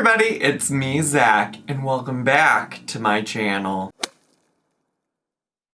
everybody, it's me, Zach, and welcome back to my channel.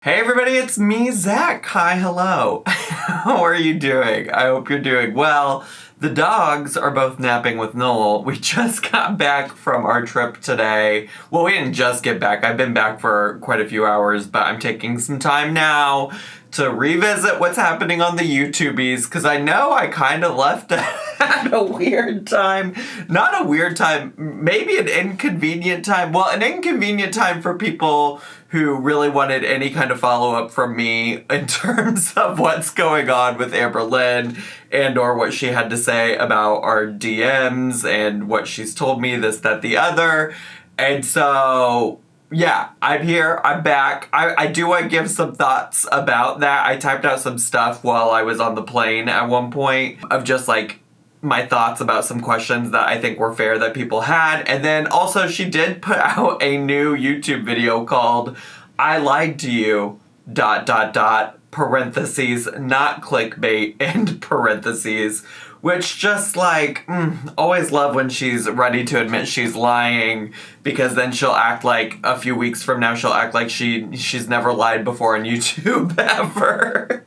Hey everybody, it's me, Zach. Hi, hello. How are you doing? I hope you're doing well. The dogs are both napping with Noel. We just got back from our trip today. Well, we didn't just get back. I've been back for quite a few hours, but I'm taking some time now to revisit what's happening on the YouTubies, because I know I kind of left at a weird time. Not a weird time, maybe an inconvenient time. Well, an inconvenient time for people who really wanted any kind of follow-up from me in terms of what's going on with Amberlynn and or what she had to say about our DMs and what she's told me, this, that, the other. And so, yeah, I'm here, I'm back. I do want to give some thoughts about that. I typed out some stuff while I was on the plane at one point of just like my thoughts about some questions that I think were fair that people had. And then also she did put out a new YouTube video called I Lied to You, ... parentheses, not clickbait, end parentheses, which just like, always love when she's ready to admit she's lying, because then she'll act like a few weeks from now she'll act like she's never lied before on YouTube ever.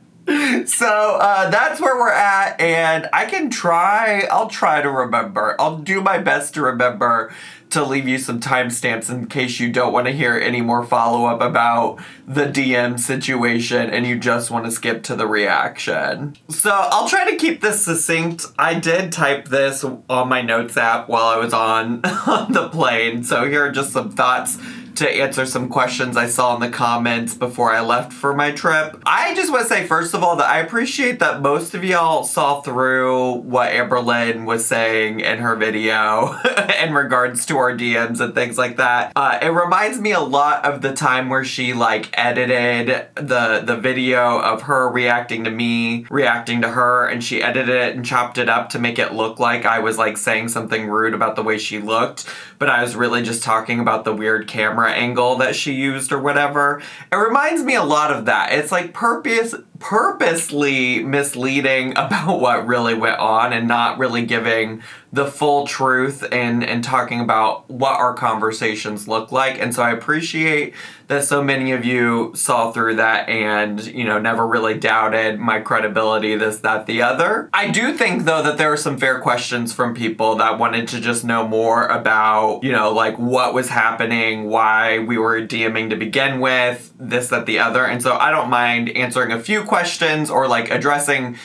So that's where we're at, and I'll try to remember. I'll do my best to remember to leave you some timestamps in case you don't want to hear any more follow-up about the DM situation and you just want to skip to the reaction. So I'll try to keep this succinct. I did type this on my notes app while I was on the plane, so here are just some thoughts to answer some questions I saw in the comments before I left for my trip. I just want to say, first of all, that I appreciate that most of y'all saw through what Amberlynn was saying in her video in regards to our DMs and things like that. It reminds me a lot of the time where she like edited the video of her reacting to me, reacting to her, and she edited it and chopped it up to make it look like I was like saying something rude about the way she looked, but I was really just talking about the weird camera angle that she used or whatever. It reminds me a lot of that. It's like purposely misleading about what really went on and not really giving the full truth and talking about what our conversations look like. And so I appreciate that so many of you saw through that and, you know, never really doubted my credibility, this, that, the other. I do think, though, that there are some fair questions from people that wanted to just know more about, you know, like what was happening, why we were DMing to begin with, this, that, the other. And so I don't mind answering a few questions or like addressing,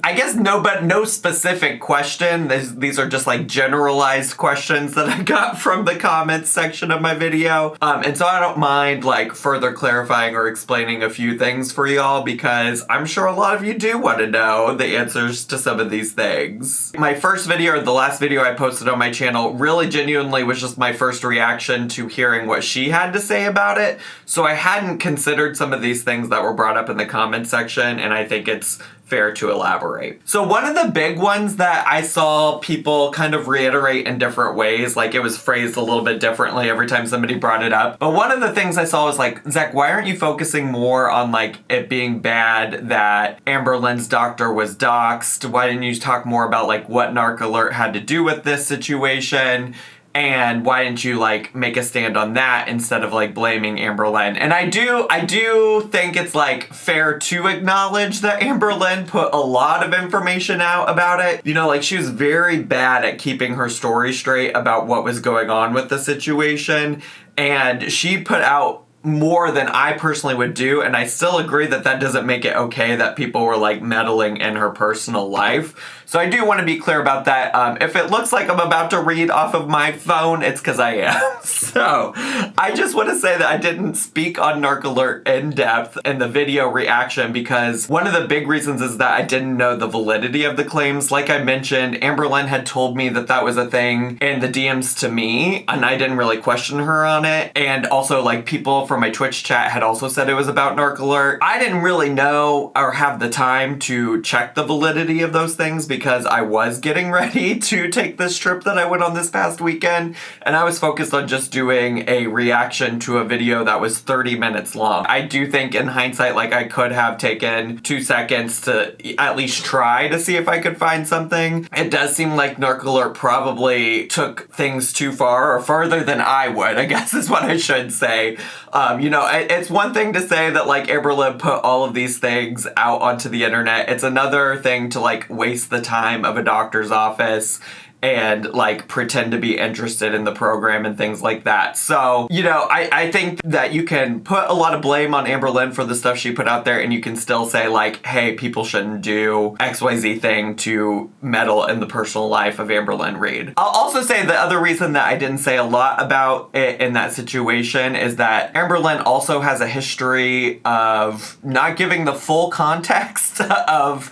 I guess, no specific question. These are just like generalized questions that I got from the comments section of my video. And so I don't mind like further clarifying or explaining a few things for y'all, because I'm sure a lot of you do want to know the answers to some of these things. My first video, or the last video I posted on my channel, really genuinely was just my first reaction to hearing what she had to say about it. So I hadn't considered some of these things that were brought up in the comment section, and I think it's fair to elaborate. So one of the big ones that I saw people kind of reiterate in different ways, like it was phrased a little bit differently every time somebody brought it up. But one of the things I saw was like, Zach, why aren't you focusing more on like it being bad that Amberlynn's doctor was doxxed? Why didn't you talk more about like what Narc Alert had to do with this situation? And why didn't you like make a stand on that instead of like blaming Amberlynn? And I do think it's like fair to acknowledge that Amberlynn put a lot of information out about it. You know, like she was very bad at keeping her story straight about what was going on with the situation. And she put out more than I personally would do, and I still agree that that doesn't make it okay that people were like meddling in her personal life. So I do want to be clear about that. If it looks like I'm about to read off of my phone, it's because I am. So I just want to say that I didn't speak on Narc Alert in depth in the video reaction because one of the big reasons is that I didn't know the validity of the claims. Like I mentioned, Amberlynn had told me that that was a thing in the DMs to me, and I didn't really question her on it. And also like people from my Twitch chat had also said it was about Narc-alert. I didn't really know or have the time to check the validity of those things because I was getting ready to take this trip that I went on this past weekend, and I was focused on just doing a reaction to a video that was 30 minutes long. I do think in hindsight, like, I could have taken 2 seconds to at least try to see if I could find something. It does seem like Narc-alert probably took things too far, or farther than I would, I guess is what I should say. You know, it's one thing to say that, like, Amberlynn put all of these things out onto the internet. It's another thing to, like, waste the time of a doctor's office and, like, pretend to be interested in the program and things like that. So, you know, I think that you can put a lot of blame on Amberlynn for the stuff she put out there, and you can still say, like, hey, people shouldn't do XYZ thing to meddle in the personal life of Amberlynn Reid. I'll also say the other reason that I didn't say a lot about it in that situation is that Amberlynn also has a history of not giving the full context of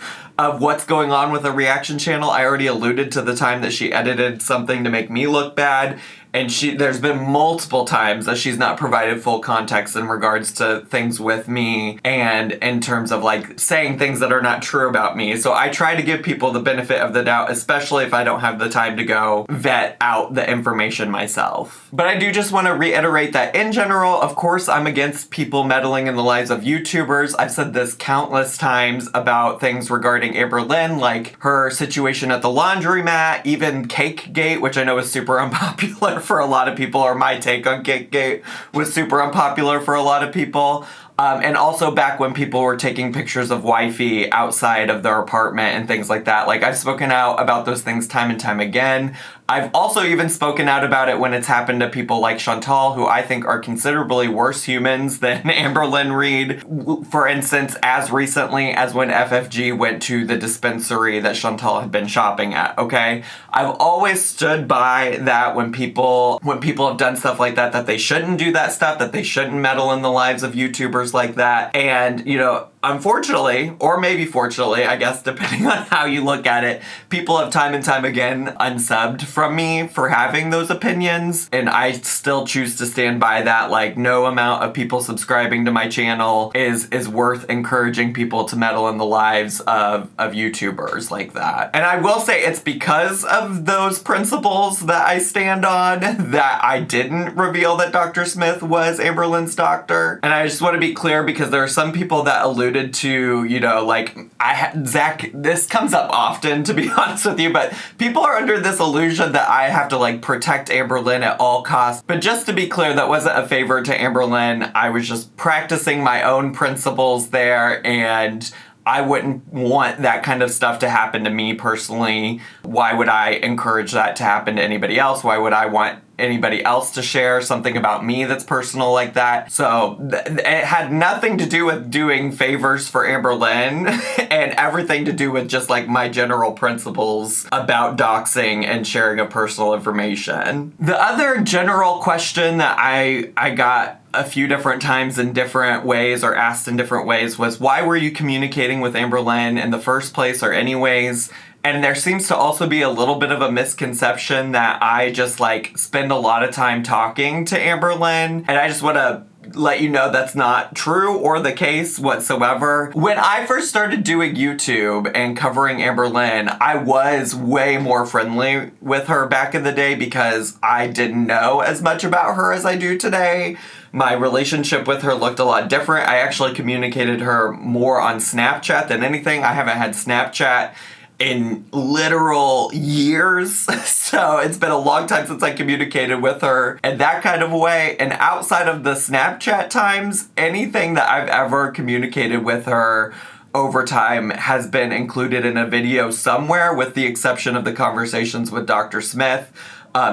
what's going on with a reaction channel. I already alluded to the time that she edited something to make me look bad, and there's been multiple times that she's not provided full context in regards to things with me and in terms of, like, saying things that are not true about me. So I try to give people the benefit of the doubt, especially if I don't have the time to go vet out the information myself. But I do just want to reiterate that in general, of course, I'm against people meddling in the lives of YouTubers. I've said this countless times about things regarding Amberlynn, like her situation at the laundromat, even Cakegate, which I know is super unpopular for a lot of people, or my take on Cakegate was super unpopular for a lot of people. And also back when people were taking pictures of wifey outside of their apartment and things like that. Like, I've spoken out about those things time and time again. I've also even spoken out about it when it's happened to people like Chantal, who I think are considerably worse humans than Amberlynn Reid. For instance, as recently as when FFG went to the dispensary that Chantal had been shopping at, okay? I've always stood by that when people have done stuff like that they shouldn't do that stuff, that they shouldn't meddle in the lives of YouTubers like that. And, you know, unfortunately, or maybe fortunately, I guess, depending on how you look at it, people have time and time again unsubbed from me for having those opinions, and I still choose to stand by that. Like, no amount of people subscribing to my channel is worth encouraging people to meddle in the lives of YouTubers like that. And I will say it's because of those principles that I stand on that I didn't reveal that Dr. Smith was Amberlynn's doctor. And I just want to be clear, because there are some people that alluded to, you know, like, Zach, this comes up often, to be honest with you, but people are under this illusion that I have to, like, protect Amberlynn at all costs. But just to be clear, that wasn't a favor to Amberlynn. I was just practicing my own principles there, and I wouldn't want that kind of stuff to happen to me personally. Why would I encourage that to happen to anybody else? Why would I want anybody else to share something about me that's personal like that? So it had nothing to do with doing favors for Amberlynn and everything to do with just, like, my general principles about doxing and sharing of personal information. The other general question that I got a few different times in different ways, or asked in different ways, was, why were you communicating with Amberlynn in the first place, or anyways? And there seems to also be a little bit of a misconception that I just, like, spend a lot of time talking to Amberlynn, and I just want to let you know that's not true or the case whatsoever. When I first started doing YouTube and covering Amberlynn, I was way more friendly with her back in the day because I didn't know as much about her as I do today. My relationship with her looked a lot different. I actually communicated her more on Snapchat than anything. I haven't had Snapchat in literal years. So it's been a long time since I communicated with her in that kind of way. And outside of the Snapchat times, anything that I've ever communicated with her over time has been included in a video somewhere, with the exception of the conversations with Dr. Smith.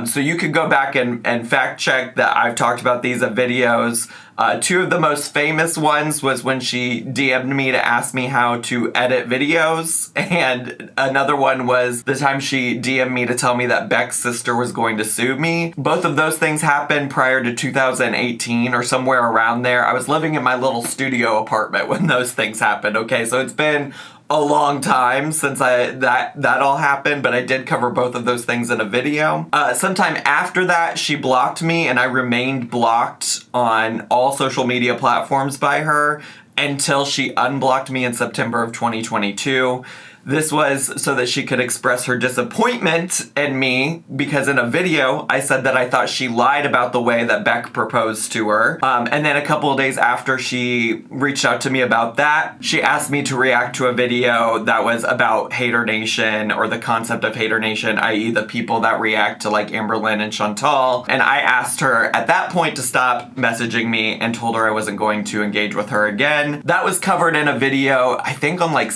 So you can go back and fact check that I've talked about these in videos. Two of the most famous ones was when she DM'd me to ask me how to edit videos, and another one was the time she DM'd me to tell me that Beck's sister was going to sue me. Both of those things happened prior to 2018 or somewhere around there. I was living in my little studio apartment when those things happened, okay? So it's been a long time since that all happened, but I did cover both of those things in a video. Sometime after that, she blocked me, and I remained blocked on all social media platforms by her until she unblocked me in September of 2022. This was so that she could express her disappointment in me, because in a video I said that I thought she lied about the way that Beck proposed to her. And then a couple of days after she reached out to me about that, she asked me to react to a video that was about Hater Nation, or the concept of Hater Nation, i.e. the people that react to like Amberlynn and Chantal. And I asked her at that point to stop messaging me and told her I wasn't going to engage with her again. That was covered in a video, I think on like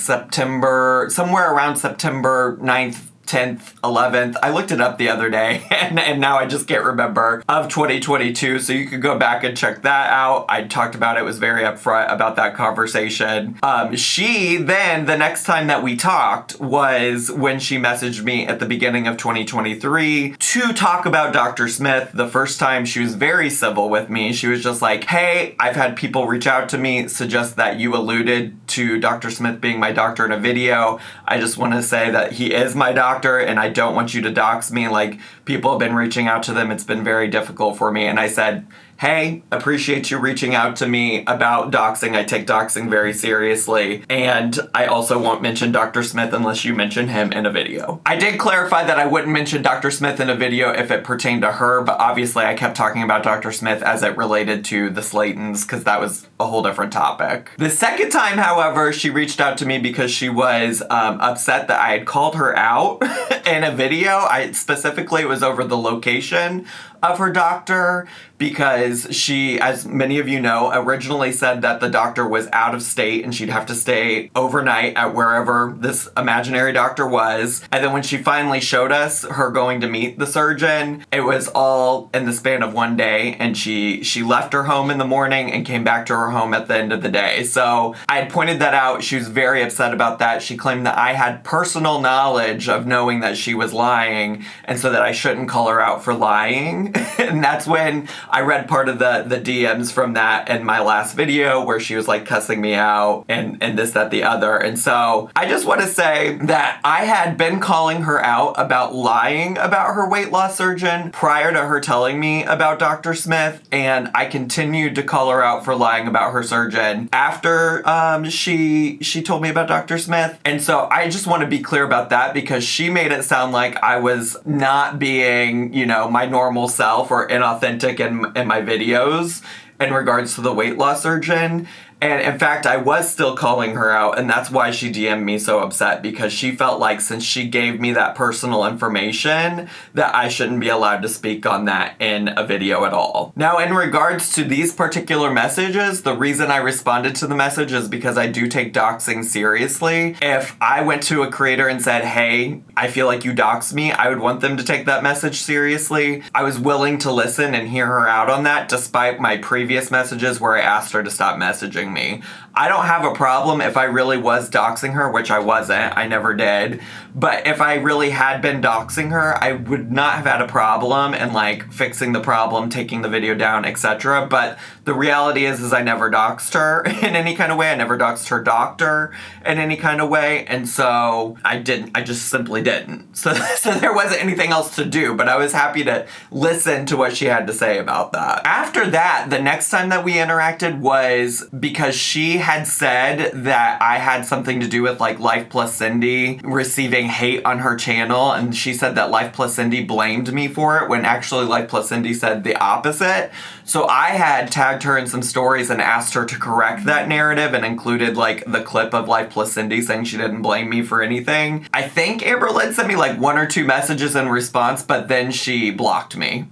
somewhere around September 9th, 10th, 11th. I looked it up the other day and now I just can't remember, of 2022. So you could go back and check that out. I talked about it, was very upfront about that conversation. She then, the next time that we talked was when she messaged me at the beginning of 2023 to talk about Dr. Smith. The first time she was very civil with me. She was just like, hey, I've had people reach out to me, suggest that you alluded to Dr. Smith being my doctor in a video. I just want to say that he is my doctor, and I don't want you to dox me. Like, people have been reaching out to them. It's been very difficult for me. And I said, hey, appreciate you reaching out to me about doxing. I take doxing very seriously. And I also won't mention Dr. Smith unless you mention him in a video. I did clarify that I wouldn't mention Dr. Smith in a video if it pertained to her, but obviously I kept talking about Dr. Smith as it related to the Slaytons, because that was a whole different topic. The second time, however, she reached out to me because she was upset that I had called her out in a video. Specifically, it was over the location of her doctor, because she, as many of you know, originally said that the doctor was out of state and she'd have to stay overnight at wherever this imaginary doctor was. And then when she finally showed us her going to meet the surgeon, it was all in the span of one day, and she left her home in the morning and came back to her home at the end of the day. So I had pointed that out. She was very upset about that. She claimed that I had personal knowledge of knowing that she was lying, and so that I shouldn't call her out for lying. And that's when I read part of the DMs from that in my last video, where she was like cussing me out and this, that, the other. And so I just want to say that I had been calling her out about lying about her weight loss surgeon prior to her telling me about Dr. Smith, and I continued to call her out for lying about her surgeon after she told me about Dr. Smith. And so I just want to be clear about that, because she made it sound like I was not being, my normal self or inauthentic in my videos in regards to the weight loss surgeon. And in fact, I was still calling her out, and that's why she DM'd me so upset, because she felt like since she gave me that personal information that I shouldn't be allowed to speak on that in a video at all. Now, in regards to these particular messages, the reason I responded to the message is because I do take doxing seriously. If I went to a creator and said, hey, I feel like you doxed me, I would want them to take that message seriously. I was willing to listen and hear her out on that, despite my previous messages where I asked her to stop messaging me. I don't have a problem if I really was doxing her, which I wasn't. I never did. But if I really had been doxing her, I would not have had a problem in like fixing the problem, taking the video down, etc. But the reality is I never doxed her in any kind of way. I never doxed her doctor in any kind of way. And so I just simply didn't. So there wasn't anything else to do, but I was happy to listen to what she had to say about that. After that, the next time that we interacted was because she had said that I had something to do with like Life Plus Cindy receiving hate on her channel, and she said that Life Plus Cindy blamed me for it, when actually Life Plus Cindy said the opposite. So I had tagged her in some stories and asked her to correct that narrative, and included like the clip of Life Plus Cindy saying she didn't blame me for anything. I think Amberlynn sent me like 1 or 2 messages in response, but then she blocked me.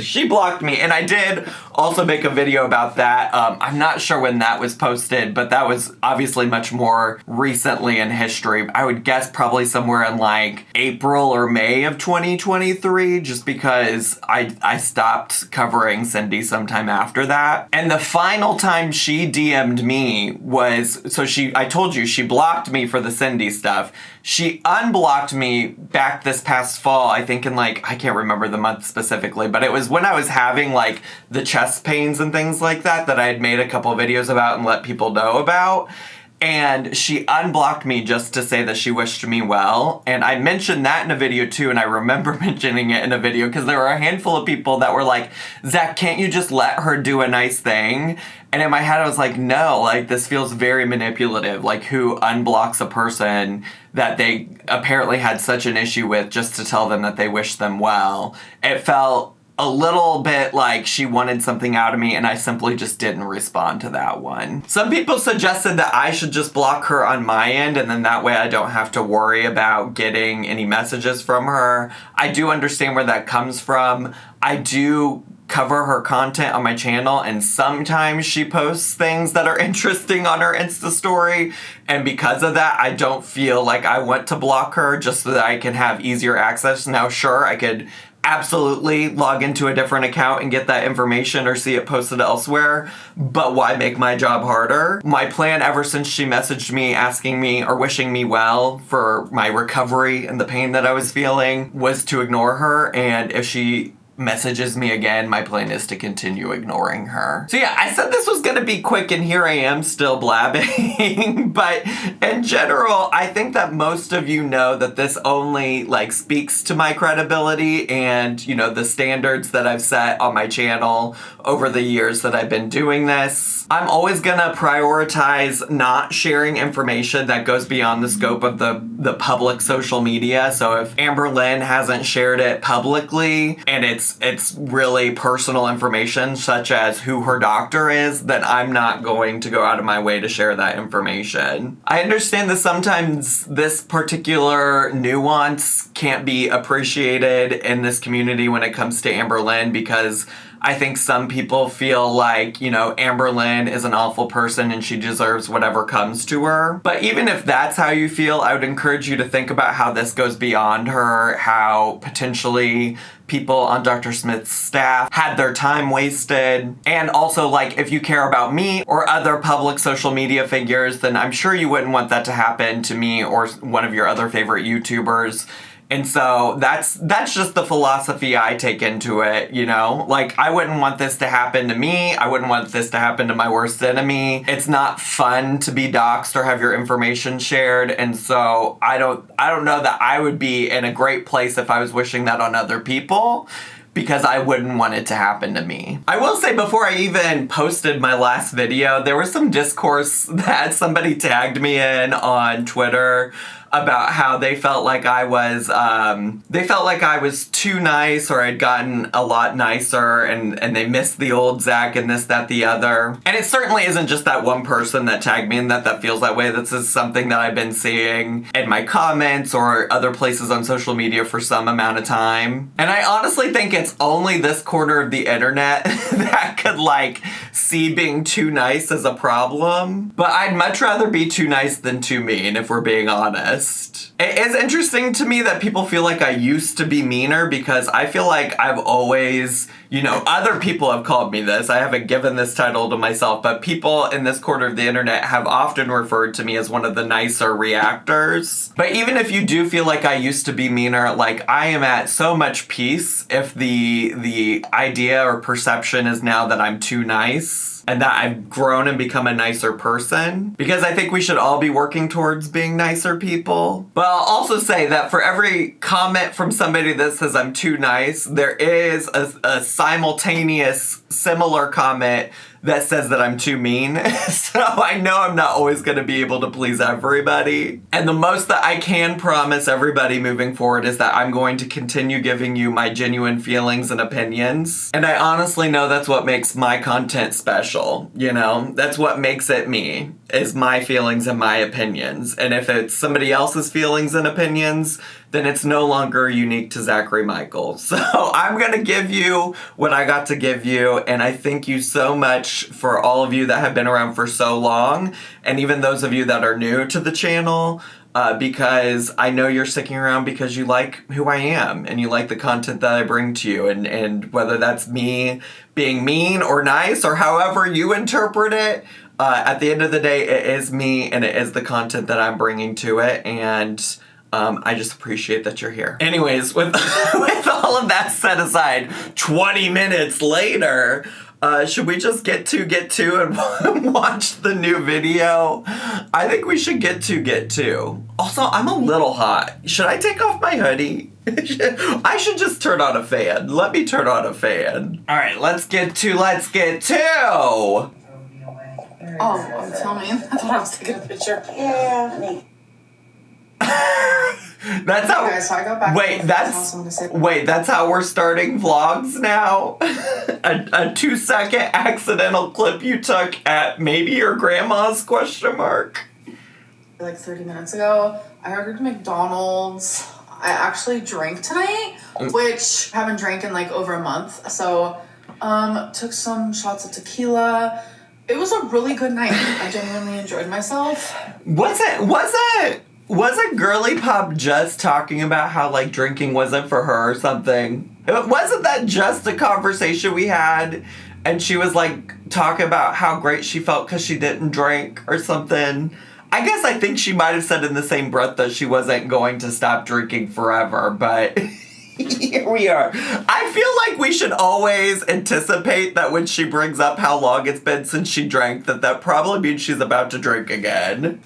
She blocked me, and I did also make a video about that. I'm not sure when that was posted, but that was obviously much more recently in history. I would guess probably somewhere in like April or May of 2023, just because I stopped covering Cindy sometime after that. And the final time she DM'd me was, I told you, she blocked me for the Cindy stuff. She unblocked me back this past fall, I think in like, I can't remember the month specifically, but it was when I was having like the chest pains and things like that I had made a couple videos about and let people know about. And she unblocked me just to say that she wished me well. And I mentioned that in a video too, and I remember mentioning it in a video because there were a handful of people that were like, Zach, can't you just let her do a nice thing? And in my head, I was like, no, like, this feels very manipulative. Like, who unblocks a person that they apparently had such an issue with just to tell them that they wish them well? It felt a little bit like she wanted something out of me, and I simply just didn't respond to that one. Some people suggested that I should just block her on my end, and then that way I don't have to worry about getting any messages from her. I do understand where that comes from. I do cover her content on my channel, and sometimes she posts things that are interesting on her Insta story, and because of that, I don't feel like I want to block her just so that I can have easier access. Now, sure, I could absolutely log into a different account and get that information or see it posted elsewhere, but why make my job harder? My plan ever since she messaged me asking me or wishing me well for my recovery and the pain that I was feeling was to ignore her, and if she messages me again, my plan is to continue ignoring her. So yeah, I said this was gonna be quick, and here I am still blabbing. But in general, I think that most of you know that this only like speaks to my credibility and, you know, the standards that I've set on my channel over the years that I've been doing this. I'm always gonna prioritize not sharing information that goes beyond the scope of the public social media. So if Amberlynn hasn't shared it publicly and it's really personal information such as who her doctor is, then I'm not going to go out of my way to share that information. I understand that sometimes this particular nuance can't be appreciated in this community when it comes to Amberlynn, because I think some people feel like, you know, Amberlynn is an awful person and she deserves whatever comes to her. But even if that's how you feel, I would encourage you to think about how this goes beyond her, how potentially people on Dr. Smith's staff had their time wasted. And also, like, if you care about me or other public social media figures, then I'm sure you wouldn't want that to happen to me or one of your other favorite YouTubers. And so that's just the philosophy I take into it, you know? Like, I wouldn't want this to happen to me. I wouldn't want this to happen to my worst enemy. It's not fun to be doxxed or have your information shared. And so I don't know that I would be in a great place if I was wishing that on other people, because I wouldn't want it to happen to me. I will say, before I even posted my last video, there was some discourse that somebody tagged me in on Twitter about how they felt like I was too nice, or I'd gotten a lot nicer, and they missed the old Zach and this, that, the other. And it certainly isn't just that one person that tagged me and that feels that way. This is something that I've been seeing in my comments or other places on social media for some amount of time. And I honestly think it's only this corner of the internet that could like see being too nice as a problem. But I'd much rather be too nice than too mean, if we're being honest. It is interesting to me that people feel like I used to be meaner, because I feel like I've always, you know, other people have called me this. I haven't given this title to myself, but people in this corner of the internet have often referred to me as one of the nicer reactors. But even if you do feel like I used to be meaner, like, I am at so much peace if the idea or perception is now that I'm too nice and that I've grown and become a nicer person, because I think we should all be working towards being nicer people. But I'll also say that for every comment from somebody that says I'm too nice, there is a simultaneous similar comment that says that I'm too mean. So I know I'm not always going to be able to please everybody. And the most that I can promise everybody moving forward is that I'm going to continue giving you my genuine feelings and opinions. And I honestly know that's what makes my content special, you know? That's what makes it me, is my feelings and my opinions. And if it's somebody else's feelings and opinions, then it's no longer unique to Zachary Michael. So I'm gonna give you what I got to give you, and I thank you so much for all of you that have been around for so long, and even those of you that are new to the channel, because I know you're sticking around because you like who I am, and you like the content that I bring to you, and whether that's me being mean or nice, or however you interpret it, at the end of the day, it is me, and it is the content that I'm bringing to it, and I just appreciate that you're here. Anyways, with all of that set aside, 20 minutes later, Should we just get to and watch the new video? I think we should get to. Also, I'm a little hot. Should I take off my hoodie? I should just turn on a fan. Let me turn on a fan. All right, let's get to. Oh, I'm filming. I thought I was taking a picture. Yeah. That's how. Okay, so I go back that's how we're starting vlogs now. a 2-second accidental clip you took at maybe your grandma's ? Like 30 minutes ago, I ordered McDonald's. I actually drank tonight, which I haven't drank in like over a month. So, took some shots of tequila. It was a really good night. I genuinely enjoyed myself. Was it Girly Pop just talking about how, like, drinking wasn't for her or something? Wasn't that just a conversation we had? And she was, like, talking about how great she felt because she didn't drink or something. I guess I think she might have said in the same breath that she wasn't going to stop drinking forever, but here we are. I feel like we should always anticipate that when she brings up how long it's been since she drank, that probably means she's about to drink again.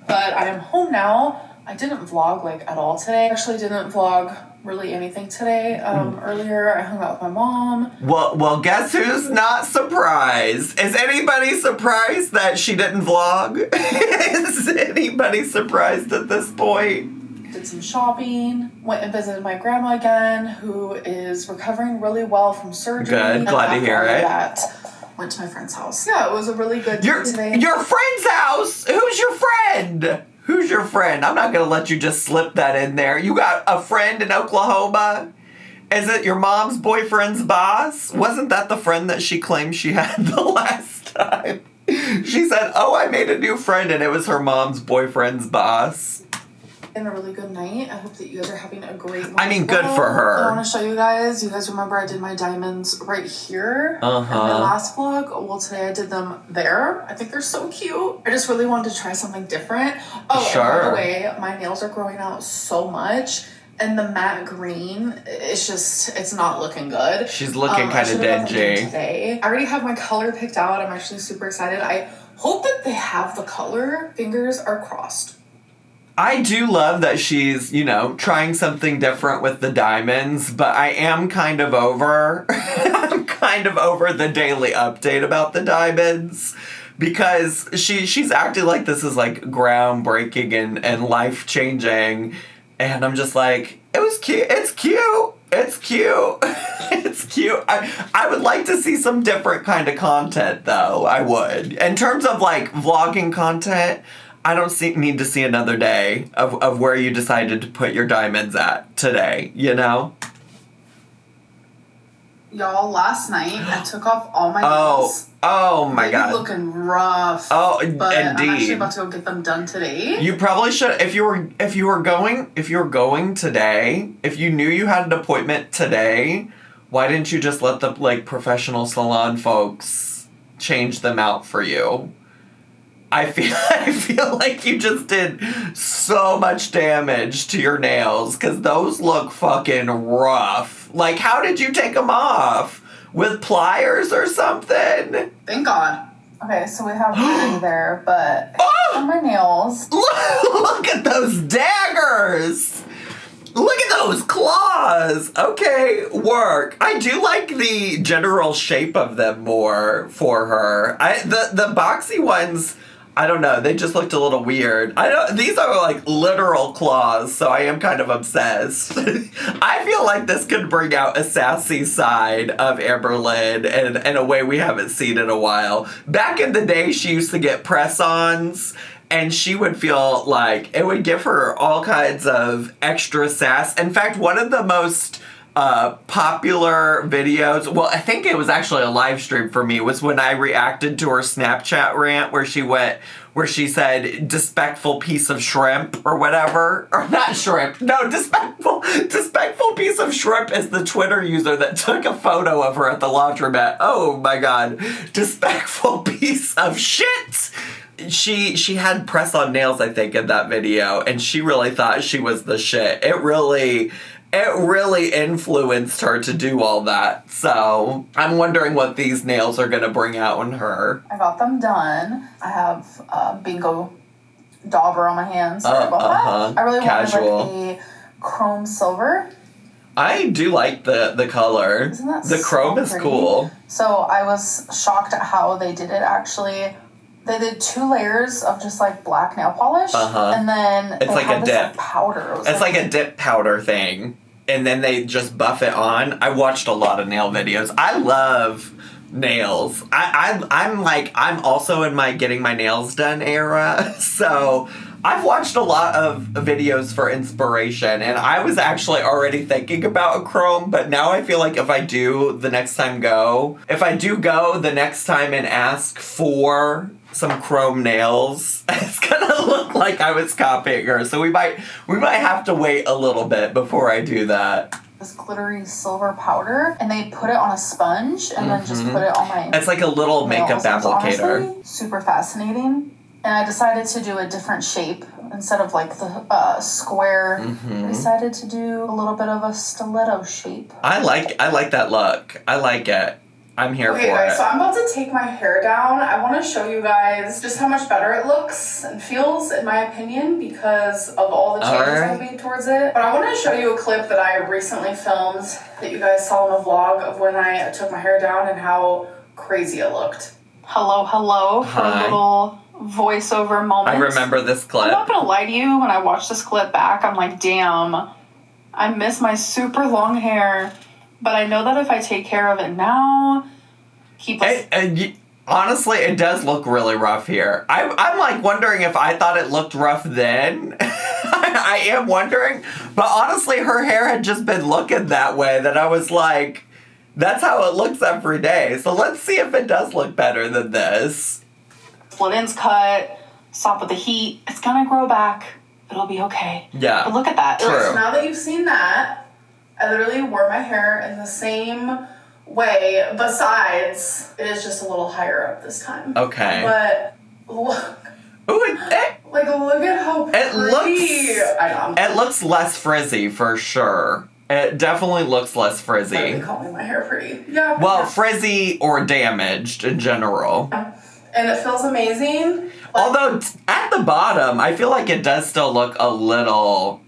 But I am home now. I didn't vlog, like, at all today. I actually didn't vlog really anything today. Earlier, I hung out with my mom. Well, guess who's not surprised? Is anybody surprised that she didn't vlog? Is anybody surprised at this point? Did some shopping. Went and visited my grandma again, who is recovering really well from surgery. Good. Glad to hear it. Went to my friend's house. Yeah, it was a really good day today. Your friend's house? Who's your friend? Who's your friend? I'm not going to let you just slip that in there. You got a friend in Oklahoma? Is it your mom's boyfriend's boss? Wasn't that the friend that she claimed she had the last time? She said, oh, I made a new friend, and it was her mom's boyfriend's boss. And a really good night. I hope that you guys are having a great night. I mean, good for her. I want to show you guys. You guys remember I did my diamonds right here in my last vlog? Well, today I did them there. I think they're so cute. I just really wanted to try something different. Oh, sure. And by the way, my nails are growing out so much. And the matte green, it's not looking good. She's looking kind of dingy. Today. I already have my color picked out. I'm actually super excited. I hope that they have the color. Fingers are crossed. I do love that she's, trying something different with the diamonds, but I am kind of over the daily update about the diamonds because she's acting like this is like groundbreaking and life-changing, and I'm just like, it was cute. It's cute. It's cute. It's cute. I would like to see some different kind of content, though. I would. In terms of, like, vlogging content, I don't need to see another day of where you decided to put your diamonds at today, Y'all, last night I took off all my nails. Oh my God. Looking rough. Oh, but indeed. I'm actually about to go get them done today. You probably should if you were going today, if you knew you had an appointment today, why didn't you just let the professional salon folks change them out for you? I feel like you just did so much damage to your nails because those look fucking rough. Like, how did you take them off? With pliers or something? Thank God. Okay, so we have one there, but on my nails. Look at those daggers! Look at those claws! Okay, work. I do like the general shape of them more for her. The boxy ones, I don't know, they just looked a little weird. These are like literal claws, so I am kind of obsessed. I feel like this could bring out a sassy side of Amberlynn in a way we haven't seen in a while. Back in the day, she used to get press-ons, and she would feel like it would give her all kinds of extra sass. In fact, one of the most popular videos, well, I think it was actually a live stream for me, was when I reacted to her Snapchat rant where she said despectful piece of shrimp or whatever, or not shrimp, no, despectful piece of shrimp is the Twitter user that took a photo of her at the laundromat. Oh my God, despectful piece of shit. She had press-on nails, I think, in that video, and she really thought she was the shit. it really influenced her to do all that. So I'm wondering what these nails are going to bring out in her. I got them done. I have a bingo dauber on my hands. I really Casual. wanted like a chrome silver. I do like the color. Isn't that the chrome so is pretty? cool. So I was shocked at how they did it actually. They did 2 layers of just like black nail polish. And then it's like a dip. Like, powder. It's like a dip powder thing. And then they just buff it on. I watched a lot of nail videos. I love nails. I'm also in my getting my nails done era. So I've watched a lot of videos for inspiration, and I was actually already thinking about a chrome, but now I feel like if I do the next time the next time and ask for some chrome nails, it's gonna look like I was copying her. So we might have to wait a little bit before I do that. This glittery silver powder, and they put it on a sponge and then just put it on my It's like a little makeup applicator. Honestly, super fascinating. And I decided to do a different shape. Instead of like the square, I decided to do a little bit of a stiletto shape. I like that look. I like it. I'm here for it. Okay guys, so I'm about to take my hair down. I want to show you guys just how much better it looks and feels, in my opinion, because of all the changes I've made towards it. But I want to show you a clip that I recently filmed that you guys saw in a vlog of when I took my hair down and how crazy it looked. Hello for a little voiceover moment. I remember this clip. I'm not gonna lie to you, when I watched this clip back, I'm like, damn, I miss my super long hair. But I know that if I take care of it now, honestly, it does look really rough here. I'm like wondering if I thought it looked rough then. I am wondering. But honestly, her hair had just been looking that way that I was like, that's how it looks every day. So let's see if it does look better than this. Split ends cut, stop with the heat. It's gonna grow back. It'll be okay. Yeah. But look at that. True. So now that you've seen that, I literally wore my hair in the same way, besides it is just a little higher up this time. Okay. But look. Ooh, like, look at how pretty. It looks less frizzy for sure. It definitely looks less frizzy. Why are you calling my hair pretty? Yeah. Well, frizzy or damaged in general. And it feels amazing. Although at the bottom, I feel like it does still look a little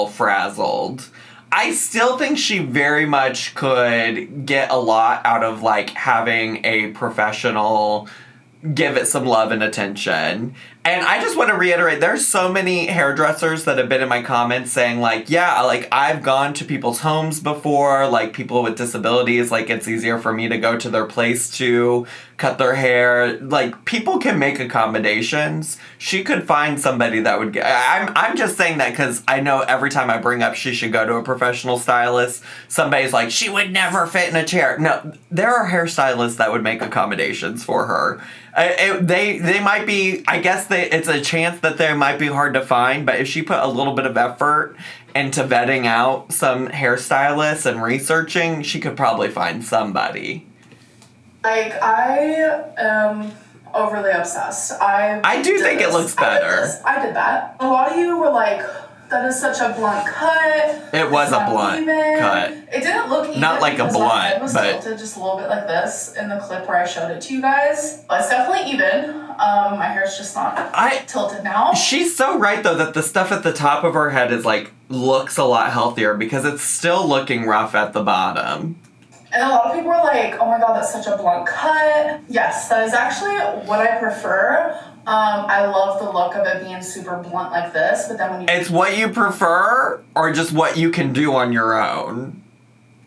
frazzled. I still think she very much could get a lot out of like having a professional give it some love and attention. And I just want to reiterate, there's so many hairdressers that have been in my comments saying like, yeah, like I've gone to people's homes before, like people with disabilities, like it's easier for me to go to their place to cut their hair. Like people can make accommodations. She could find somebody that would get, I'm just saying that because I know every time I bring up she should go to a professional stylist, somebody's like, she would never fit in a chair. No, there are hairstylists that would make accommodations for her. They might be, I guess it's a chance that they might be hard to find, but if she put a little bit of effort into vetting out some hairstylists and researching, she could probably find somebody. Like, I am overly obsessed. I do think it looks better. I did that. A lot of you were like, that is such a blunt cut. It was a blunt cut. It didn't look even. Not like a blunt, it was tilted just a little bit like this in the clip where I showed it to you guys. But it's definitely even. My hair's just not tilted now. She's so right though that the stuff at the top of her head is like looks a lot healthier because it's still looking rough at the bottom. And a lot of people were like, oh my god, that's such a blunt cut. Yes, that is actually what I prefer. I love the look of it being super blunt like this, but then when you... It's what you prefer, or just what you can do on your own?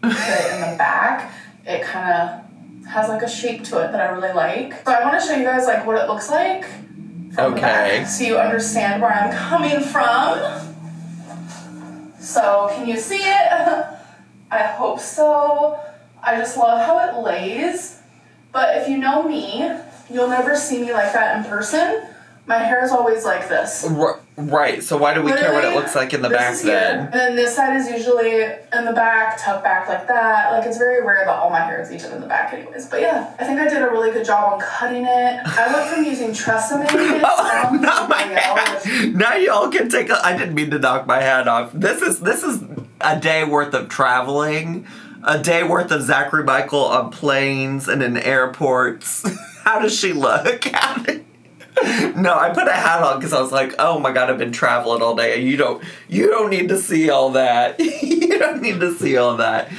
Put it in the back, it kind of has like a shape to it that I really like. So I want to show you guys like what it looks like from the back, so you understand where I'm coming from. So, can you see it? I hope so. I just love how it lays. But if you know me, you'll never see me like that in person. My hair is always like this. Right, so why do we care what it looks like in the back then? And then this side is usually in the back, tucked back like that. Like, it's very rare that all my hair is even in the back anyways. But yeah, I think I did a really good job on cutting it. I went from using Tresemme. Not my hat. Now y'all can take I didn't mean to knock my hat off. This is a day worth of traveling, a day worth of Zachary Michael on planes and in airports. How does she look? No, I put a hat on because I was like, oh my God, I've been traveling all day. You don't need to see all that. You don't need to see all that.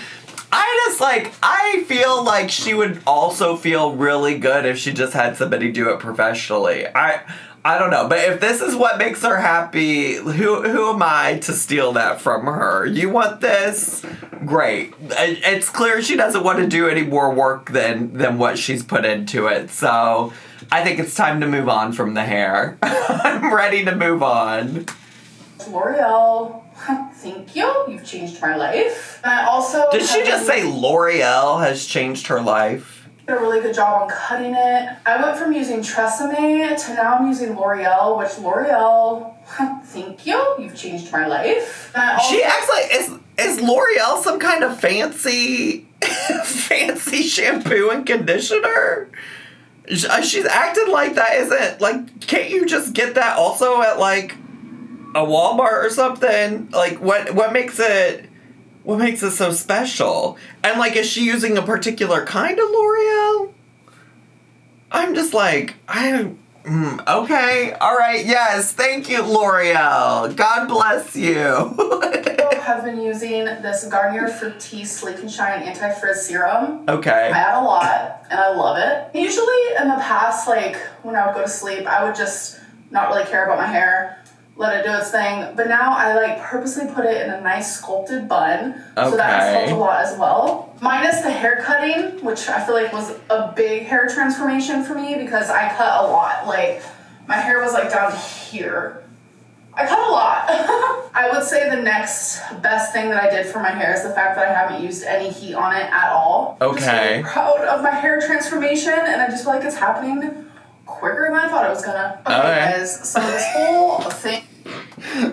I feel like she would also feel really good if she just had somebody do it professionally. I don't know, but if this is what makes her happy, who am I to steal that from her? You want this? Great. It's clear she doesn't want to do any more work than what she's put into it, so I think it's time to move on from the hair. I'm ready to move on. L'Oreal, thank you. You've changed my life. And I also... Did she just say L'Oreal has changed her life? Did a really good job on cutting it. I went from using Tresemme to now I'm using L'Oreal, which L'Oreal, thank you. You've changed my life. And I also... She acts like... Is L'Oreal some kind of fancy shampoo and conditioner? She's acted like that isn't... Like, can't you just get that also at, like... a Walmart or something? Like, what makes it so special? And like, is she using a particular kind of L'Oreal? I'm just like, okay, all right, yes, thank you, L'Oreal. God bless you. I have been using this Garnier Fructis Sleek and Shine Anti-Frizz Serum. Okay. I have a lot, and I love it. Usually, in the past, like, when I would go to sleep, I would just not really care about my hair, let it do its thing. But now I like purposely put it in a nice sculpted bun. Okay. So that has helped a lot as well. Minus the hair cutting, which I feel like was a big hair transformation for me because I cut a lot. Like my hair was like down here. I cut a lot. I would say the next best thing that I did for my hair is the fact that I haven't used any heat on it at all. Okay. I'm just really proud of my hair transformation and I just feel like it's happening quicker than I thought it was gonna. Okay, guys, so this whole thing.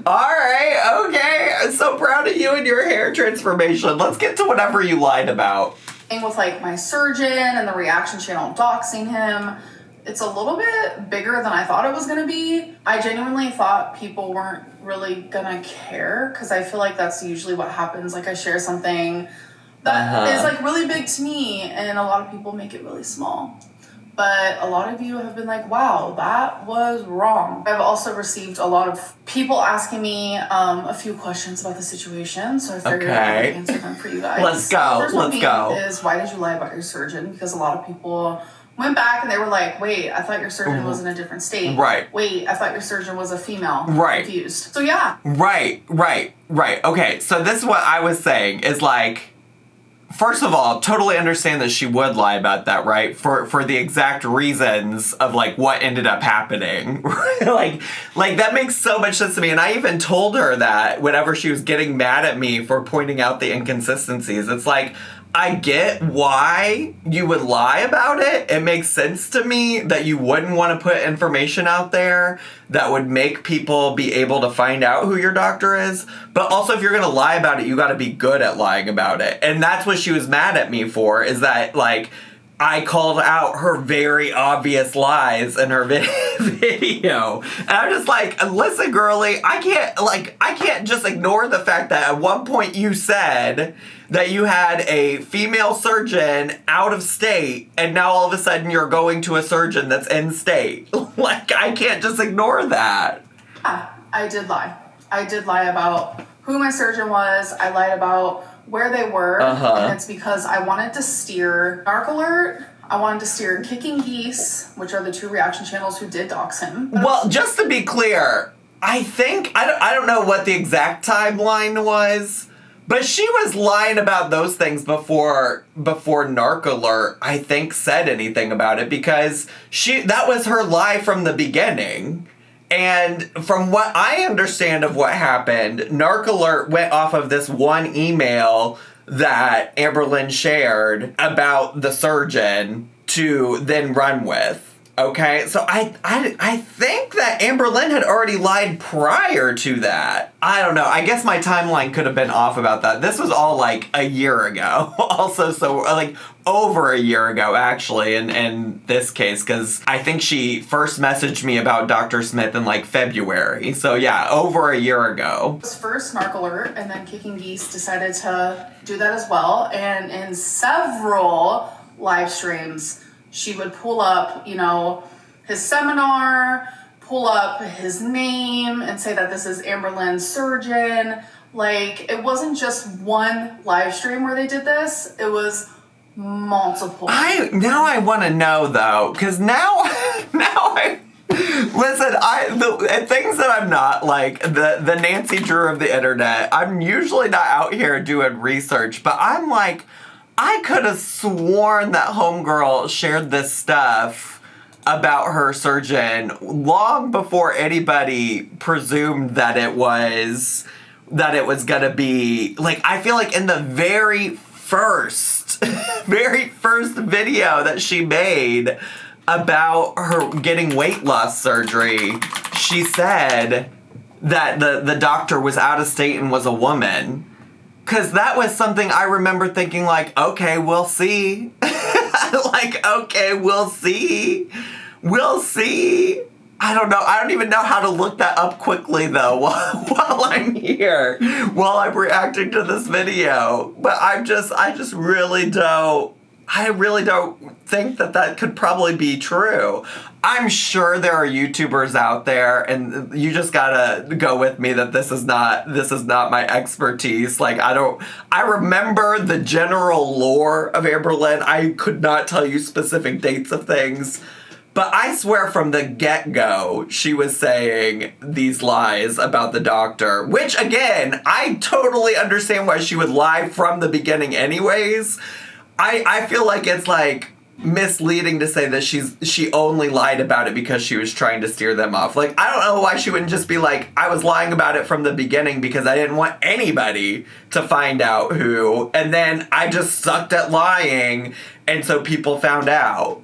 Alright, okay. I'm so proud of you and your hair transformation. Let's get to whatever you lied about. Thing with like my surgeon and the reaction channel doxing him. It's a little bit bigger than I thought it was gonna be. I genuinely thought people weren't really gonna care because I feel like that's usually what happens. Like I share something that is like really big to me and a lot of people make it really small. But a lot of you have been like, wow, that was wrong. I've also received a lot of people asking me a few questions about the situation, so I figured I would answer them for you guys. Let's go. The first one is, why did you lie about your surgeon? Because a lot of people went back and they were like, wait, I thought your surgeon was in a different state. Right. Wait, I thought your surgeon was a female. Right. Confused. So yeah. Right. Okay, so this is what I was saying, is like, first of all, totally understand that she would lie about that, right? For the exact reasons of like what ended up happening. like that makes so much sense to me. And I even told her that whenever she was getting mad at me for pointing out the inconsistencies. It's like, I get why you would lie about it. It makes sense to me that you wouldn't want to put information out there that would make people be able to find out who your doctor is. But also, if you're going to lie about it, you got to be good at lying about it. And that's what she was mad at me for, is that, like, I called out her very obvious lies in her video. And I'm just like, listen, girlie, I can't just ignore the fact that at one point you said that you had a female surgeon out of state, and now all of a sudden you're going to a surgeon that's in state. Like, I can't just ignore that. Yeah, I did lie. I did lie about who my surgeon was. I lied about where they were, and it's because I wanted to steer Dark Alert. I wanted to steer Kicking Geese, which are the two reaction channels who did dox him. Well, just to be clear, I think, I don't know what the exact timeline was, but she was lying about those things before Narc Alert, I think, said anything about it, because that was her lie from the beginning. And from what I understand of what happened, Narc Alert went off of this one email that Amberlynn shared about the surgeon to then run with. Okay, so I think that Amberlynn had already lied prior to that. I don't know. I guess my timeline could have been off about that. This was all like a year ago. Also, so like over a year ago, actually, in this case, because I think she first messaged me about Dr. Smith in like February. So yeah, over a year ago. It was first Narc Alert, and then Kicking Geese decided to do that as well. And in several live streams, she would pull up, his seminar, pull up his name, and say that this is Amberlynn's surgeon. Like, it wasn't just one live stream where they did this. It was multiple. Now I want to know, though, because now listen, the things that I'm not, like, the Nancy Drew of the internet, I'm usually not out here doing research, but I'm like, I could have sworn that homegirl shared this stuff about her surgeon long before anybody presumed that it was gonna be, like, I feel like in the very first video that she made about her getting weight loss surgery, she said that the doctor was out of state and was a woman. Because that was something I remember thinking, like, okay, we'll see. Like, okay, we'll see. We'll see. I don't know. I don't even know how to look that up quickly, though, while I'm here, while I'm reacting to this video. But I really don't think that could probably be true. I'm sure there are YouTubers out there, and you just gotta go with me that this is not my expertise. Like, I remember the general lore of Amberlynn. I could not tell you specific dates of things, but I swear from the get-go, she was saying these lies about the doctor, which, again, I totally understand why she would lie from the beginning anyways. I feel like it's, like, misleading to say that she only lied about it because she was trying to steer them off. Like, I don't know why she wouldn't just be like, I was lying about it from the beginning because I didn't want anybody to find out who, and then I just sucked at lying, and so people found out.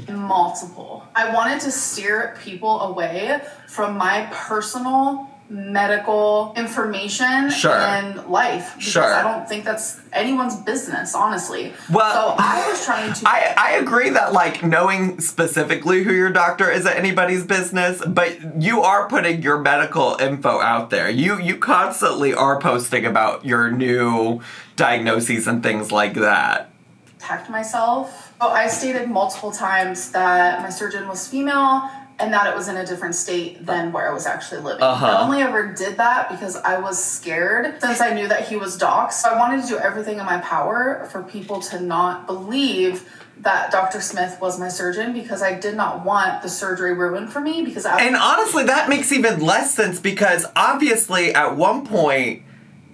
Multiple. I wanted to steer people away from my personal medical information and life, because I don't think that's anyone's business, honestly. Well, so I was trying to... I agree that, like, knowing specifically who your doctor isn't anybody's business, but you are putting your medical info out there. You constantly are posting about your new diagnoses and things like that. Protect myself. So I stated multiple times that my surgeon was female and that it was in a different state than where I was actually living. I only ever did that because I was scared, since I knew that he was doxxed. So I wanted to do everything in my power for people to not believe that Dr. Smith was my surgeon, because I did not want the surgery ruined for me. And honestly, that makes even less sense, because obviously at one point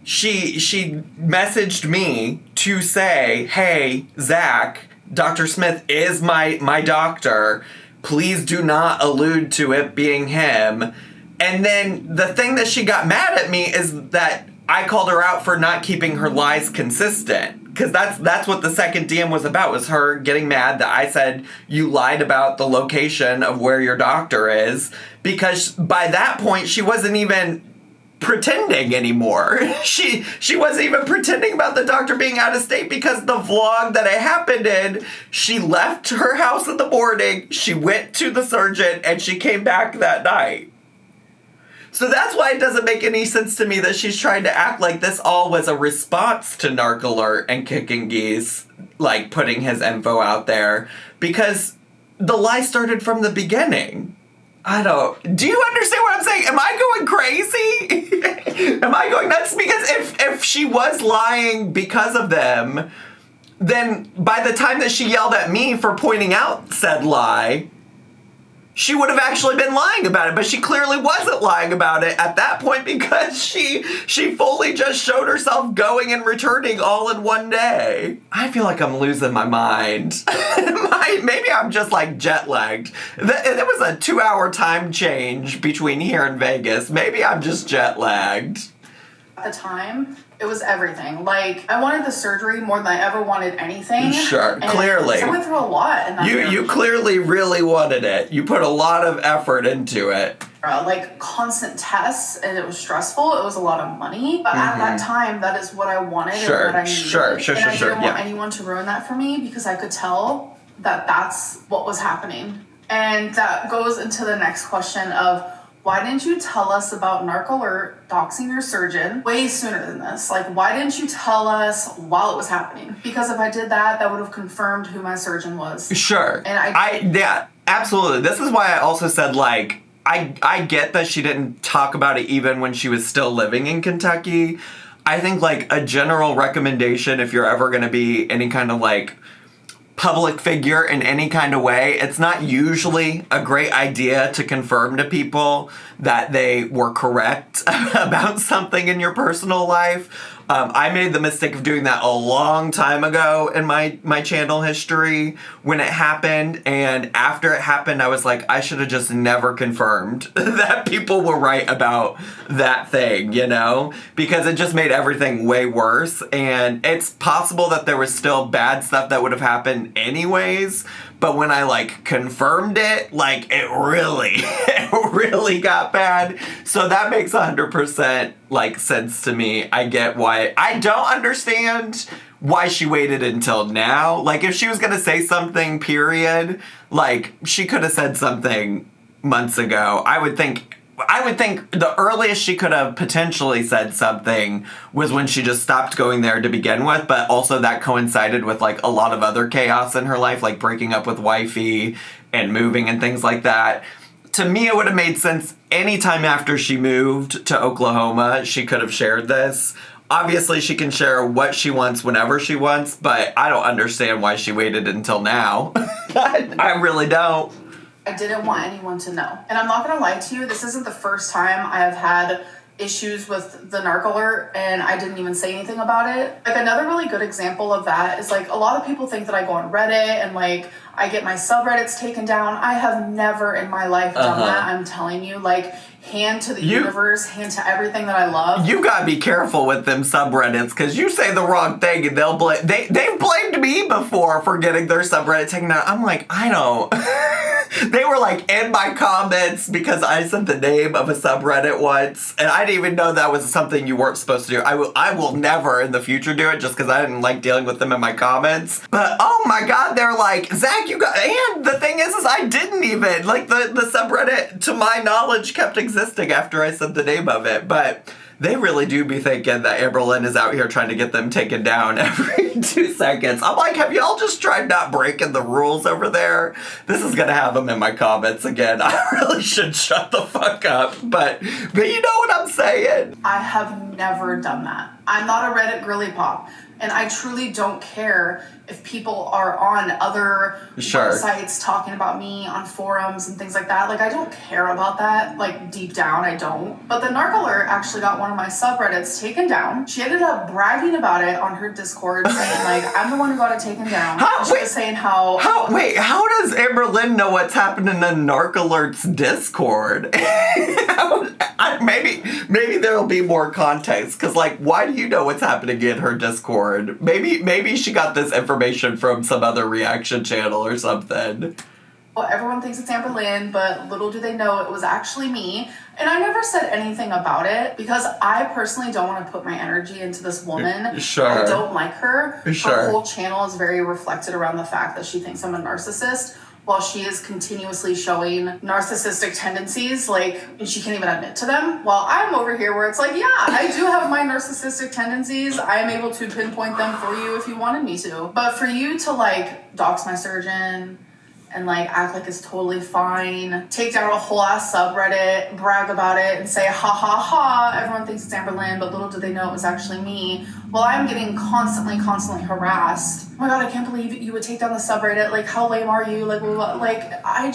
she messaged me to say, hey, Zach, Dr. Smith is my doctor. Please do not allude to it being him. And then the thing that she got mad at me is that I called her out for not keeping her lies consistent. Because that's what the second DM was about, was her getting mad that I said you lied about the location of where your doctor is. Because by that point, she wasn't even pretending anymore. She wasn't even pretending about the doctor being out of state, because the vlog that it happened in, she left her house in the morning, she went to the surgeon, and she came back that night. So that's why it doesn't make any sense to me that she's trying to act like this all was a response to Narc Alert and Kicking Geese, like, putting his info out there, because the lie started from the beginning. Do you understand what I'm saying? Am I going crazy? Am I going nuts? Because if she was lying because of them, then by the time that she yelled at me for pointing out said lie, she would have actually been lying about it. But she clearly wasn't lying about it at that point, because she fully just showed herself going and returning all in one day. I feel like I'm losing my mind. Maybe I'm just, like, jet lagged. There was a 2-hour time change between here and Vegas. Maybe I'm just jet lagged. At the time, It was everything. Like, I wanted the surgery more than I ever wanted anything. Sure, clearly. I went through a lot in that You clearly really wanted it. You put a lot of effort into it. Like, constant tests, and it was stressful. It was a lot of money. But at that time, that is what I wanted and what I needed. Sure. And I didn't want anyone to ruin that for me because I could tell that that's what was happening. And that goes into the next question of, why didn't you tell us about NarcAlert doxing your surgeon way sooner than this? Like, why didn't you tell us while it was happening? Because if I did that, that would have confirmed who my surgeon was. Sure. And yeah, absolutely. This is why I also said, like, I get that she didn't talk about it even when she was still living in Kentucky. I think, like, a general recommendation, if you're ever going to be any kind of, like, public figure in any kind of way, it's not usually a great idea to confirm to people that they were correct about something in your personal life. I made the mistake of doing that a long time ago in my channel history when it happened, and after it happened, I was like, I should have just never confirmed that people were right about that thing, you know? Because it just made everything way worse, and it's possible that there was still bad stuff that would have happened anyways, but when I, like, confirmed it, like, it really got bad. So that makes 100%, like, sense to me. I get why. I don't understand why she waited until now. Like, if she was gonna say something, period, like, she could have said something months ago. I would think the earliest she could have potentially said something was when she just stopped going there to begin with, but also that coincided with, like, a lot of other chaos in her life, like breaking up with wifey and moving and things like that. To me, it would have made sense anytime after she moved to Oklahoma, she could have shared this. Obviously, she can share what she wants whenever she wants, but I don't understand why she waited until now. I really don't. I didn't want anyone to know. And I'm not going to lie to you, this isn't the first time I have had issues with the NarcAlert and I didn't even say anything about it. Like, another really good example of that is, like, a lot of people think that I go on Reddit and, like, I get my subreddits taken down. I have never in my life done that, I'm telling you. Like, hand to the universe, hand to everything that I love. You gotta be careful with them subreddits, because you say the wrong thing and they'll blame. They've blamed me before for getting their subreddit taken down. I'm like, I don't. They were, like, in my comments because I said the name of a subreddit once, and I didn't even know that was something you weren't supposed to do. I will never in the future do it just because I didn't like dealing with them in my comments. But, oh my god, they're like, Zach, you got... And the thing is I didn't even. Like, the subreddit, to my knowledge, kept existing after I said the name of it. But they really do be thinking that Amberlynn is out here trying to get them taken down every 2 seconds. I'm like, have y'all just tried not breaking the rules over there? This is gonna have them in my comments again. I really should shut the fuck up, but you know what I'm saying? I have never done that. I'm not a Reddit girly pop, and I truly don't care if people are on other websites talking about me on forums and things like that. Like, I don't care about that. Like, deep down, I don't. But the NarcAlert actually got one of my subreddits taken down. She ended up bragging about it on her Discord, saying, like, I'm the one who got it taken down. She was saying how does Amberlynn know what's happening in NarcAlert's Discord? Maybe there'll be more context, because, like, why do you know what's happening in her Discord? Maybe she got this information from some other reaction channel or something. Well, everyone thinks it's Amberlynn, but little do they know it was actually me. And I never said anything about it because I personally don't want to put my energy into this woman. Sure. I don't like her. Sure. Her whole channel is very reflected around the fact that she thinks I'm a narcissist, while she is continuously showing narcissistic tendencies, like, and she can't even admit to them. While I'm over here where it's like, yeah, I do have my narcissistic tendencies. I am able to pinpoint them for you if you wanted me to. But for you to, like, dox my surgeon and, like, act like it's totally fine, take down a whole ass subreddit, brag about it, and say, ha ha ha, everyone thinks it's Amberlynn, but little do they know it was actually me. Well, I'm getting constantly harassed. Oh my god, I can't believe you would take down the subreddit. Like, how lame are you? Like, I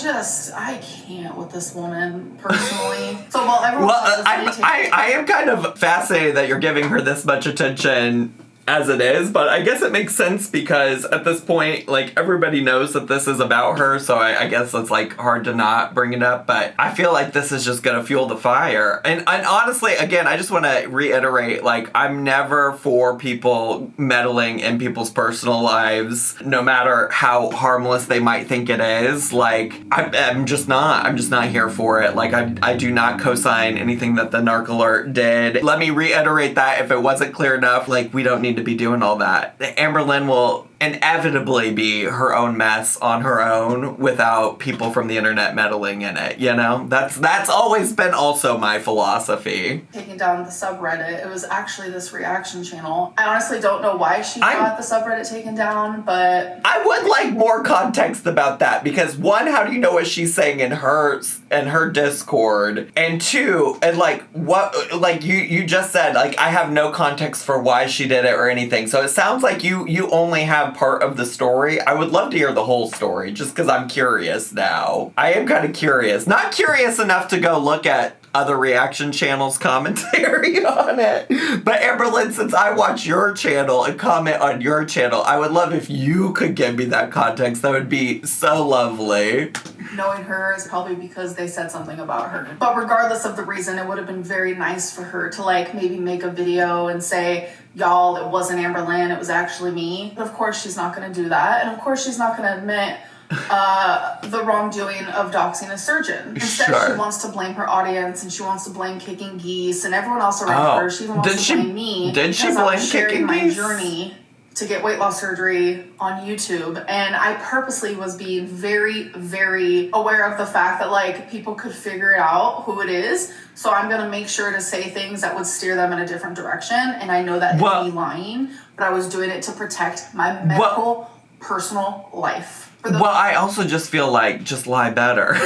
can't with this woman, personally. So while everyone... Well, I am kind of fascinated that you're giving her this much attention as it is, but I guess it makes sense because at this point, like, everybody knows that this is about her, so I guess it's, like, hard to not bring it up, but I feel like this is just gonna fuel the fire. And honestly, again, I just want to reiterate, like, I'm never for people meddling in people's personal lives, no matter how harmless they might think it is. Like, I'm just not here for it. Like, I do not co-sign anything that the Narc Alert did. Let me reiterate that if it wasn't clear enough. Like, we don't need to be doing all that. Amberlynn will inevitably be her own mess on her own without people from the internet meddling in it, you know? That's always been also my philosophy. Taking down the subreddit, it was actually this reaction channel. I honestly don't know why she got the subreddit taken down, but I would like more context about that, because one, how do you know what she's saying in her Discord? And two, and like what, like you just said, like, I have no context for why she did it or anything. So it sounds like you only have part of the story. I would love to hear the whole story, just because I'm curious now. I am kind of curious. Not curious enough to go look at other reaction channels' commentary on it. But Amberlynn, since I watch your channel and comment on your channel, I would love if you could give me that context. That would be so lovely. Knowing her is probably because they said something about her. But regardless of the reason, it would have been very nice for her to, like, maybe make a video and say, y'all, it wasn't Amberlynn, it was actually me. But of course she's not going to do that. And of course she's not going to admit the wrongdoing of doxing a surgeon. Instead, she wants to blame her audience, and she wants to blame Kicking Geese and everyone else around her. She even wants to blame me. Did she blame Kicking Geese? My journey to get weight loss surgery on YouTube, and I purposely was being very, very aware of the fact that, like, people could figure it out who it is. So I'm gonna make sure to say things that would steer them in a different direction. And I know that it's me lying, but I was doing it to protect my medical personal life. Well, I also just feel like, just lie better.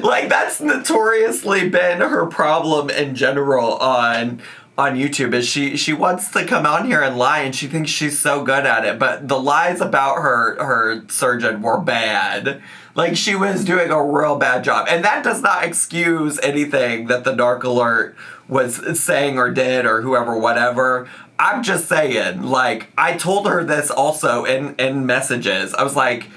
like that's notoriously been her problem in general on YouTube, is she wants to come on here and lie, and she thinks she's so good at it, but the lies about her surgeon were bad. Like, she was doing a real bad job. And that does not excuse anything that the Narc Alert was saying or did or whoever, whatever. I'm just saying, like, I told her this also in messages. I was like,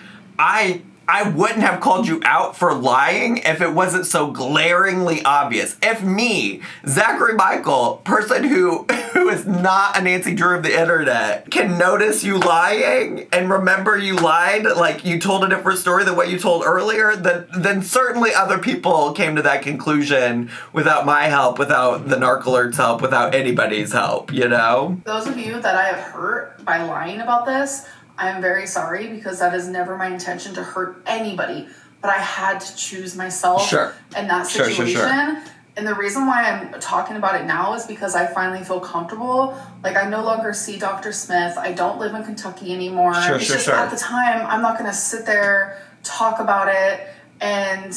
I wouldn't have called you out for lying if it wasn't so glaringly obvious. If me, Zachary Michael, person who is not a Nancy Drew of the internet, can notice you lying and remember you lied, like you told a different story than what you told earlier, then certainly other people came to that conclusion without my help, without the Narc Alert's help, without anybody's help, you know? Those of you that I have hurt by lying about this, I'm very sorry, because that is never my intention to hurt anybody. But I had to choose myself in that situation. Sure. And the reason why I'm talking about it now is because I finally feel comfortable. Like, I no longer see Dr. Smith. I don't live in Kentucky anymore. It's just at the time, I'm not going to sit there, talk about it, and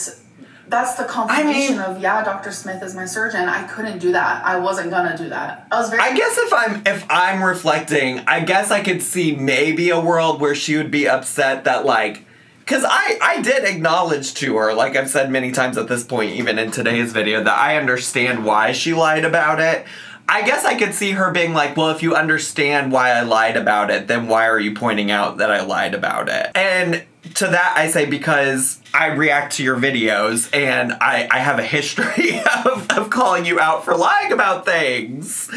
that's the confirmation of, Dr. Smith is my surgeon. I couldn't do that. I wasn't gonna do that. I guess if I'm reflecting, I guess I could see maybe a world where she would be upset that, like, because I did acknowledge to her, like I've said many times at this point, even in today's video, that I understand why she lied about it. I guess I could see her being like, well, if you understand why I lied about it, then why are you pointing out that I lied about it? And to that I say, because I react to your videos and I have a history of calling you out for lying about things.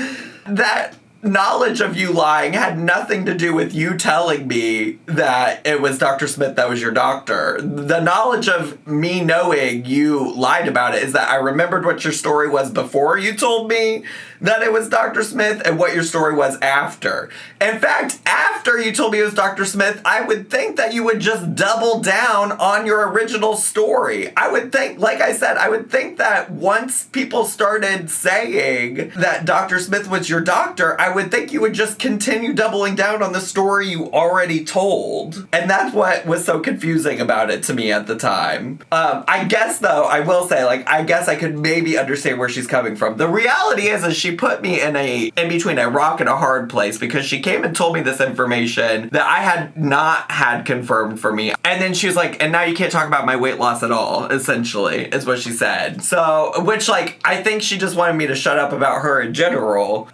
That knowledge of you lying had nothing to do with you telling me that it was Dr. Smith that was your doctor. The knowledge of me knowing you lied about it is that I remembered what your story was before you told me that it was Dr. Smith and what your story was after. In fact, after you told me it was Dr. Smith, I would think that you would just double down on your original story. I would think, like I said, I would think that once people started saying that Dr. Smith was your doctor, I would think you would just continue doubling down on the story you already told. And that's what was so confusing about it to me at the time. I guess, though, I will say, like, I guess I could maybe understand where she's coming from. The reality is she put me in between a rock and a hard place, because she came and told me this information that I had not had confirmed for me. And then she was like, and now you can't talk about my weight loss at all, essentially, is what she said. So, which, like, I think she just wanted me to shut up about her in general.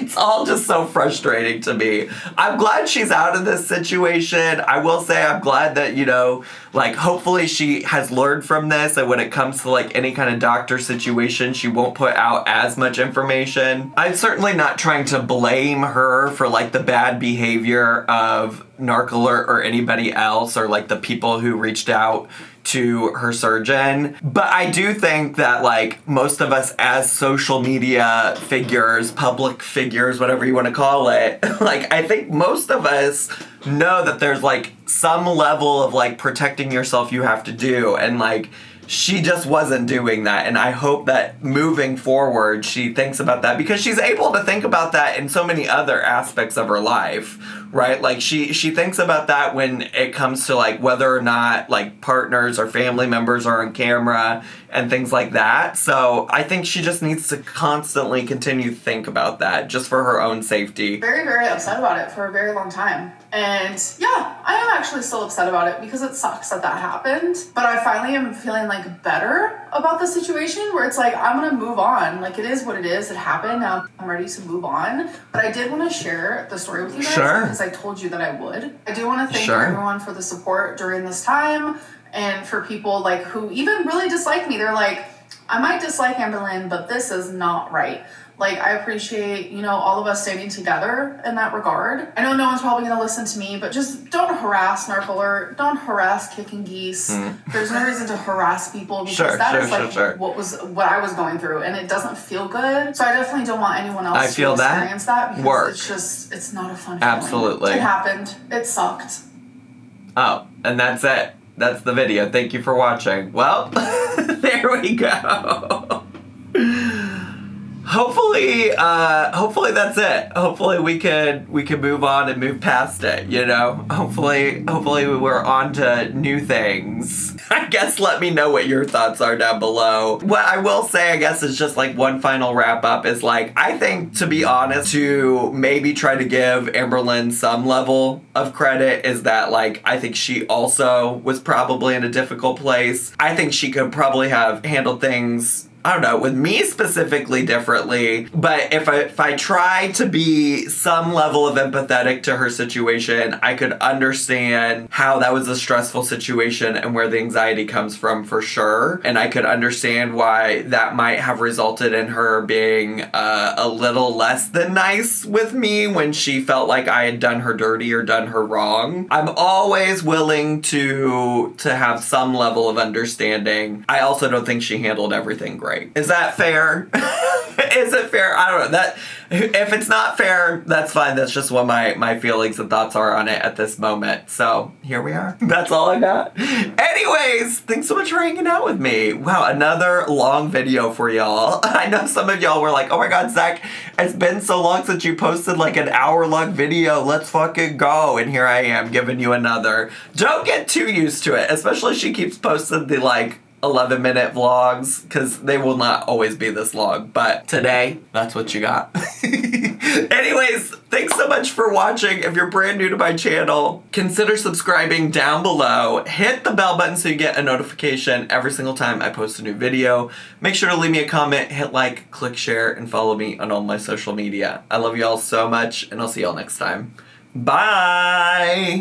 It's all just so frustrating to me. I'm glad she's out of this situation. I will say I'm glad that, you know, like, hopefully she has learned from this, and when it comes to, like, any kind of doctor situation, she won't put out as much information. I'm certainly not trying to blame her for, like, the bad behavior of Narcoalert or anybody else, or, like, the people who reached out to her surgeon. But I do think that, like, most of us as social media figures, public figures, whatever you want to call it, like, I think most of us know that there's, like, some level of, like, protecting yourself you have to do. And, like, she just wasn't doing that. And I hope that moving forward, she thinks about that, because she's able to think about that in so many other aspects of her life, right? Like, she thinks about that when it comes to, like, whether or not, like, partners or family members are on camera and things like that. So I think she just needs to constantly continue to think about that, just for her own safety. Very, very upset about it for a very long time. And yeah, I am actually still upset about it, because it sucks that that happened. But I finally am feeling, like, better about the situation, where it's like, I'm gonna move on. Like, it is what it is. It happened. Now I'm ready to move on. But I did want to share the story with you guys, because I told you that I would. I do want to thank everyone for the support during this time, and for people, like, who even really dislike me. They're like, I might dislike Amberlynn, but this is not right. Like, I appreciate, you know, all of us standing together in that regard. I know no one's probably going to listen to me, but just don't harass Narcoalert. Don't harass Kicking Geese. There's no reason to harass people, because what I was going through, and it doesn't feel good. So I definitely don't want anyone else to experience that, because it's not a fun feeling. Absolutely. It happened. It sucked. Oh, and that's it. That's the video. Thank you for watching. Well, there we go. Hopefully that's it. Hopefully we could move on and move past it, you know? Hopefully we're on to new things. I guess let me know what your thoughts are down below. What I will say, I guess, is just, like, one final wrap up is, like, I think, to be honest, to maybe try to give Amberlynn some level of credit is that, like, I think she also was probably in a difficult place. I think she could probably have handled things, I don't know, with me specifically differently, but if I try to be some level of empathetic to her situation, I could understand how that was a stressful situation and where the anxiety comes from, for sure. And I could understand why that might have resulted in her being a little less than nice with me when she felt like I had done her dirty or done her wrong. I'm always willing to have some level of understanding. I also don't think she handled everything great. Is that fair? Is it fair? I don't know. That if it's not fair, that's fine. That's just what my feelings and thoughts are on it at this moment. So here we are. That's all I got. Anyways, thanks so much for hanging out with me. Wow, another long video for y'all. I know some of y'all were like, oh my god, Zach, it's been so long since you posted, like, an hour-long video. Let's fucking go. And here I am giving you another. Don't get too used to it, especially she keeps posting the, like, 11-minute vlogs, because they will not always be this long, but today, that's what you got. Anyways, thanks so much for watching. If you're brand new to my channel, consider subscribing down below. Hit the bell button so you get a notification every single time I post a new video. Make sure to leave me a comment, hit like, click share, and follow me on all my social media. I love you all so much, and I'll see y'all next time. Bye!